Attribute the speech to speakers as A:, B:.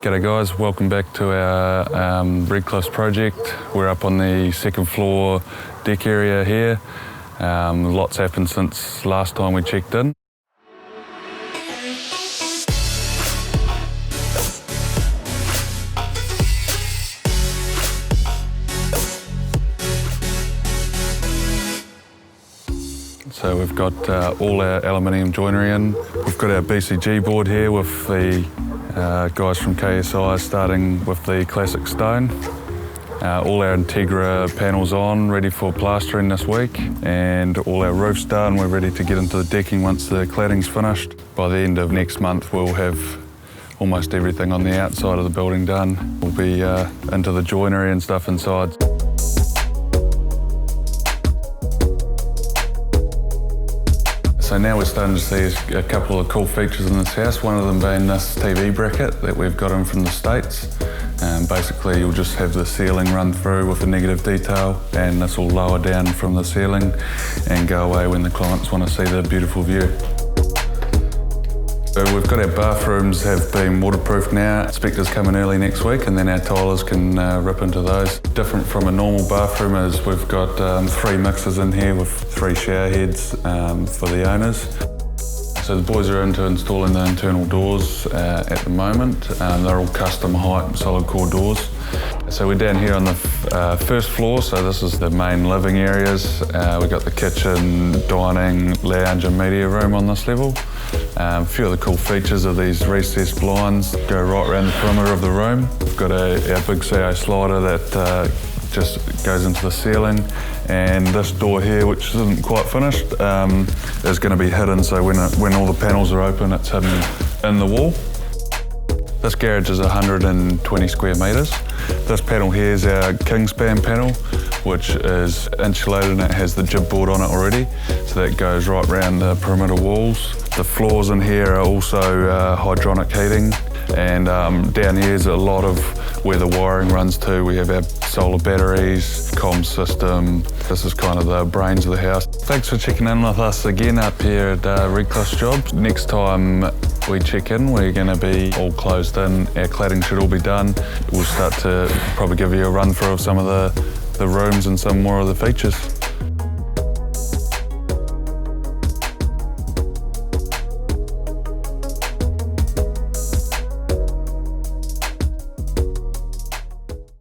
A: G'day guys, welcome back to our Redcliffs project. We're up on the second floor deck area here. Lots happened since last time we checked in. So we've got all our aluminium joinery in. We've got our BCG board here with the guys from KSI starting with the classic stone. All our Integra panels on, ready for plastering this week, and all our roofs done. We're ready to get into the decking once the cladding's finished. By the end of next month we'll have almost everything on the outside of the building done. We'll be into the joinery and stuff inside. So now we're starting to see a couple of cool features in this house, one of them being this TV bracket that we've got in from the States. Basically you'll just have the ceiling run through with a negative detail, and this will lower down from the ceiling and go away when the clients want to see the beautiful view. So we've got our bathrooms have been waterproofed now. Inspectors come in early next week and then our tilers can rip into those. Different from a normal bathroom is we've got 3 mixers in here with 3 shower heads for the owners. So the boys are into installing the internal doors at the moment. They're all custom height solid core doors. So we're down here on the first floor, so this is the main living areas. We've got the kitchen, dining, lounge and media room on this level. A few of the cool features of these recessed blinds go right around the perimeter of the room. We've got our big CO slider that just goes into the ceiling, and this door here, which isn't quite finished, is going to be hidden, so when all the panels are open it's hidden in the wall. This garage is 120 square metres. This panel here is our Kingspan panel, which is insulated and it has the jib board on it already, so that goes right around the perimeter walls. The floors in here are also hydronic heating, and down here is a lot of where the wiring runs to. We have our solar batteries, comm system. This is kind of the brains of the house. Thanks for checking in with us again up here at Redcliffs Jobs. Next time we check in, we're going to be all closed in. Our cladding should all be done. We'll start to probably give you a run through of some of the rooms and some more of the features.